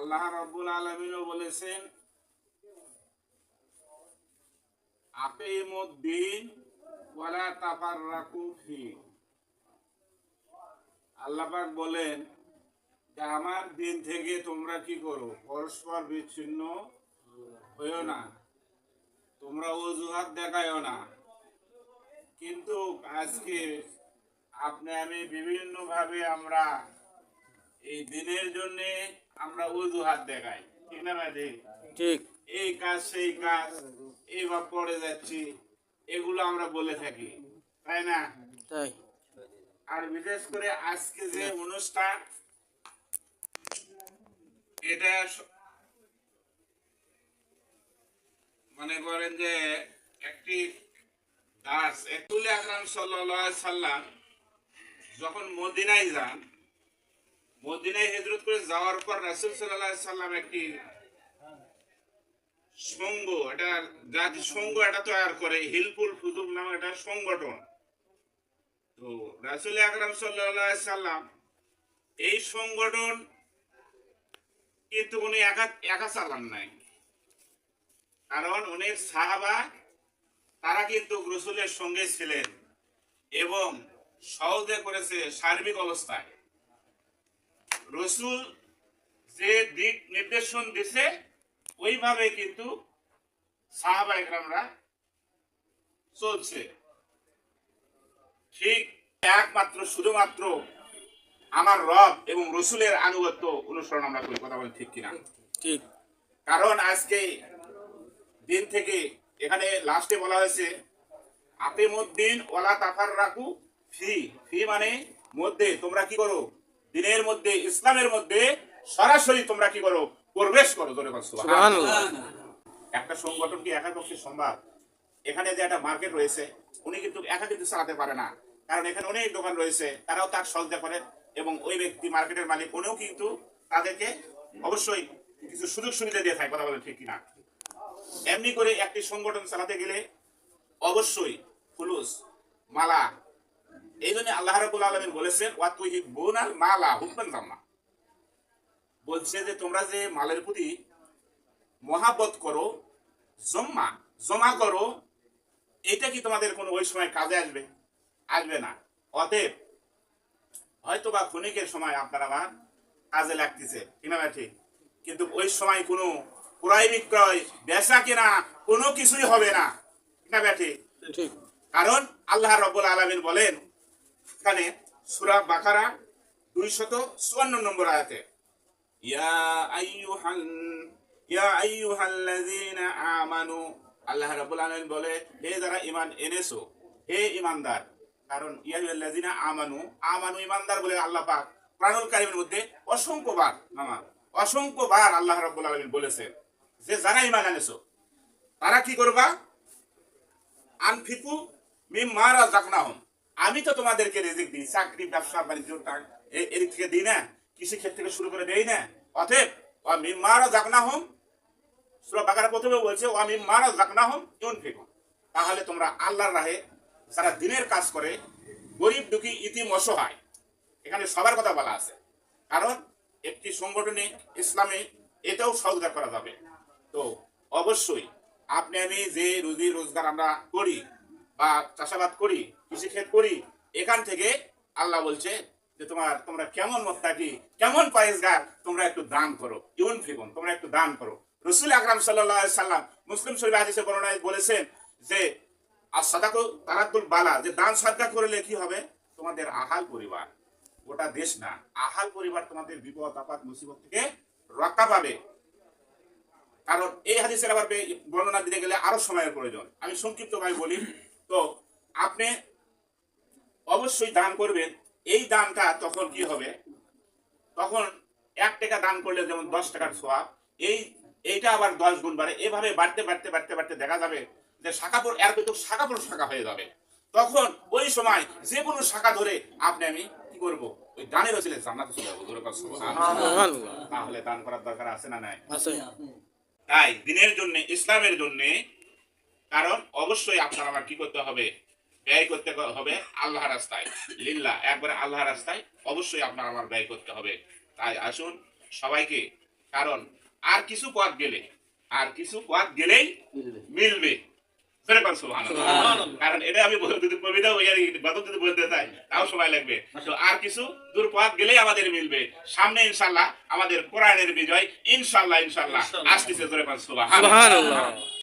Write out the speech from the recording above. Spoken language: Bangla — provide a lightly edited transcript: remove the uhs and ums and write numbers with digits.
আল্লাহ রাব্বুল আলামিনও বলেছেন আকিমুদ্দিন ওয়ালা তাফাররাকু ফি। আল্লাহ পাক বলেন যে আমার দিন থেকে তোমরা কি করো, পরস্পর বিচ্ছিন্ন হইও না, তোমরা অজুহাত দেখায়ও না। কিন্তু আজকে আপনি আমি বিভিন্ন ভাবে আমরা এই দিনের জন্য আমরা অজুহাত দেখাই, ঠিক না ভাই? ঠিক। এই কাজ সেই কাজ, এইভাবে পড়ে যাচ্ছি, এগুলো আমরা বলে থাকি, তাই না? তাই। আর বিশেষ করে আজকে যে অনুষ্ঠান, এটা মনে করেন যে একটি দাস রাসূল আকরাম সাল্লাল্লাহু আলাইহি সাল্লাম যখন মদিনায় যান, মদিনায় হিজরত করে যাওয়ার পর রাসূল সাল্লাল্লাহু আলাইহি সাল্লাম একটি সংঘ, এটা জাতি সংঘ এটা তৈরি করে, হিলফুল ফুজুল নামে একটা সংগঠন। তো রাসূল আকরাম সাল্লাল্লাহু আলাইহি সাল্লাম এই সংগঠন কিন্তু উনি একা চালান নাই, কারণ অনেক সাহাবা তারা কিন্তু রাসূলের সঙ্গে ছিলেন এবং সহজে করেছে সার্বিক অবস্থায়। রাসূল যে দিক নির্দেশন দিছে ওইভাবে কিন্তু সাহাবা একরামরা চলছে। ঠিক একমাত্র শুধুমাত্র আমার রব এবং রাসূলের আনুগত্য অনুসরণ আমরা করি, কথা বলেন ঠিক কিনা? ঠিক। কারণ আজকে দিন থেকে এখানে লাস্টে বলা হয়েছে আকিমুদ্দিন ওয়ালা তাফাররাকু ফি। ফি মানে মধ্যে, তোমরা কি করো, দিনের মধ্যে, ইসলামের মধ্যে সরাসরি তোমরা কি করো, প্রবেশ করো। জোরে বলো সুবহানাল্লাহ। একটা সংগঠন কি একার পক্ষে সম্ভব? এখানে যে একটা মার্কেট রয়েছে, উনি কিন্তু একা কিন্তু চালাতে পারে না, কারণ এখানে অনেক দোকান রয়েছে, তারাও তার সহযোগিতা করে এবং ওই ব্যক্তি মার্কেটের মালিক উনিও কিন্তু তাদেরকে অবশ্যই কিছু সুযোগ সুবিধা দিয়ে থাকে, কথা বলেন ঠিক কিনা? এমনি করে একটি সংগঠন চালাতে গেলে অবশ্যই ফুলুস, মালা, এই জন্য আল্লাহ রাব্বুল আলামিন বলেছেন ওয়া তুহিব্বুনাল মালা হুব্বান জাম্মা, বলছে যে তোমরা যে মালের প্রতি মহাব্বত করো, জমা করো, এটা কি তোমাদের কোনো ওই সময় কাজে আসবে? আসবে না। অতএব হয়তো বা ক্ষণিকের সময় আপনার আমার কাজে লাগতেছে, কিনা ঠিক, কিন্তু ওই সময় কোনো ক্রয় বিক্রয়, বেচা কেনা কোনো কিছুই হবে না, কিনা ঠিক? কারণ আল্লাহ রাব্বুল আলামিন বলেন এখানে সূরা বাকারা 254 নম্বর আয়াতে, ইয়া আইয়ুহাল্লাযীনা আমানু, আল্লাহ রাব্বুল আলামিন বলে হে যারা ঈমান এনেছো, হে ঈমানদার। কারণ ইয়া আইয়ুহাল্লাযীনা আমানু, আমানু ঈমানদার বলে আল্লাহ পাক কোরআনুল কারীমের মধ্যে অসংখ্যবার আল্লাহ রাব্বুল আলামিন বলেছেন যে যারা ঈমান এনেছো তারা কি করবা, আনফিকু মিম্মা রাযাকনাহুম, আমি তো তোমাদেরকে রিজিক দিই, চাকরি ব্যবসা বাণিজ্য এর থেকে দিই না, কৃষি ক্ষেত্র থেকে শুরু করে দেই না। অতএব ওয়া মিম্মা রাযাকনাহুম, সূরা বাকারা প্রথমে বলছে ওয়া মিম্মা রাযাকনাহুম ইউনফিকু, তাহলে তোমরা আল্লাহর রাহে যারা দিনের কাজ করে, গরিব দুঃখী ইতিম অসহায়, এখানে সবার কথা বলা আছে, কারণ একটি সংগঠনে ইসলামে এটাও সহযোগিতা করা যাবে। তো অবশ্যই আপনি আমি যে রুজি রোজগার আমরা করি বা চাষাবাদ করি, কৃষিক্ষেত করি, এখান থেকে আল্লাহ বলছে যে তোমরা কেমন মোত্তাকি, কেমন পরেজগার, তোমরা একটু দান করো, ইউনফিকুন, তোমরা একটু দান করো। রাসূল আকরাম সাল্লাল্লাহু আলাইহি সাল্লাম মুসলিম শরীফ হাদিসে বর্ণনায় বলেছেন যে as-সাদাকু তারাদ্দুল বালা, যে দান সদকা করলে কি হবে, তোমাদের আহাল পরিবার, গোটা দেশ না, আহাল পরিবার তোমাদের বিপদ আপদ মুসিবত থেকে রক্ষা পাবে। কারণ এই হাদিসের আবার বর্ণনা দিতে গেলে আরো সময়ের প্রয়োজন, আমি সংক্ষিপ্ত ভাবে বলি। তো আপনি অবশ্যই দান করবেন। এই দানটা তখন কি হবে, তখন 1 টাকা দান করলে যেমন 10 টাকার সওয়াব, এইটা আবার 10 গুণ বাড়ে, এভাবে বাড়তে বাড়তে বাড়তে বাড়তে দেখা যাবে যে শাখাপুর এর ভিতর শাখাপুর শাখা হয়ে যাবে। তখন ওই সময় যে কোনো শাখা ধরে আপনি আমি কি করব, ওই দানের ওসিলে জান্নাতে চলে যাব। সুবহানাল্লাহ। তাহলে দান করার দরকার আছে না নাই? আছে। তাই দিনের জন্য, ইসলামের জন্য, কারণ অবশ্যই আপনার আমার কি করতে হবে, ব্যয় করতে হবে আল্লাহর রাস্তায়, লিল্লাহ, একবারে আল্লাহর রাস্তায় অবশ্যই আপনার আমার ব্যয় করতে হবে। তাই আসুন সবাইকে কারণ আর কিছু পথ গেলেই মিলবে। কারণ এটা আমি যদি কবিতা যদি বলতে চাই তাও সময় লাগবে। তো আর কিছু দূর পথ গেলেই আমাদের মিলবে। সামনে ইনশাল্লাহ আমাদের কোরআনের বিজয় ইনশাল্লাহ আসতেছে। সুবহানাল্লাহ।